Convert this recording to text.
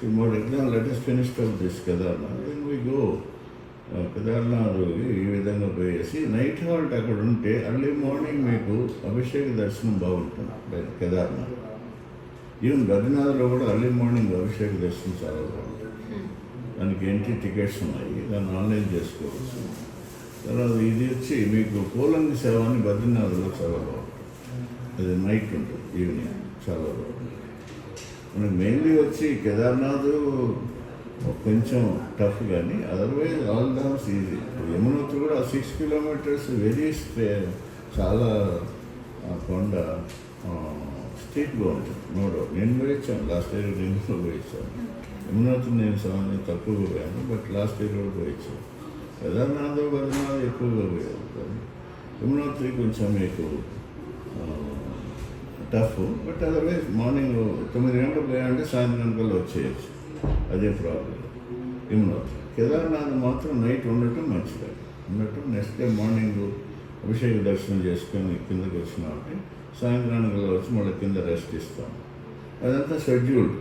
few more exams, let us finish up this Kedarnath, then we go. Kedarnath ఈ విధంగా పోయేసి night halt అక్కడ ఉంటే అర్లీ మార్నింగ్ మీకు అభిషేక దర్శనం బాగుంటుంది కేదార్నాథ్. ఈవెన్ బద్రీనాథ్లో కూడా అర్లీ మార్నింగ్ అభిషేక దర్శనం చాలా బాగుంటుంది. దానికి ఎంట్రీ టికెట్స్ ఉన్నాయి, దాన్ని ఆన్లైన్ చేసుకోవచ్చు. తర్వాత ఇది వచ్చి మీకు పూలంగి సేవ అని బద్రీనాథ్లో చాలా బాగుంటుంది. అది నైట్ ఉంటుంది, ఈవినింగ్ చాలా బాగుంటుంది. మనకి మెయిన్లీ వచ్చి కేదార్నాథ్ కొంచెం టఫ్, కానీ otherwise all dhams easy. Yamunotri కూడా 6 కిలోమీటర్స్ వెరీ చాలా కొండ స్ట్రీట్గా ఉంటుంది. No doubt. నేను పోయించాను లాస్ట్ ఇయర్, నేను కూడా పోయించాను. యమునోత్రి నేను చాలా తక్కువగా పోయాను, బట్ లాస్ట్ ఇయర్ కూడా పోయించాను. కేదార్నాథ్ బద్రీనాథ్ ఎక్కువగా పోయాను. యమునోత్రి కొంచెం మీకు టఫ్, బట్ అదర్వైజ్ మార్నింగ్ 9 గంటలకు పోయాలంటే సాయంత్రం కల్లా వచ్చేయచ్చు, అదే ప్రాబ్లం. యమునోత్రి కేదార్నాథ్ మాత్రం నైట్ ఉండటం మంచిది. నెక్స్ట్ డే మార్నింగ్ అభిషేక దర్శనం చేసుకొని కిందకి వచ్చినామంటే సాయంత్రానికి వచ్చి మళ్ళీ కింద రెస్ట్ ఇస్తాం. అదంతా షెడ్యూల్డ్.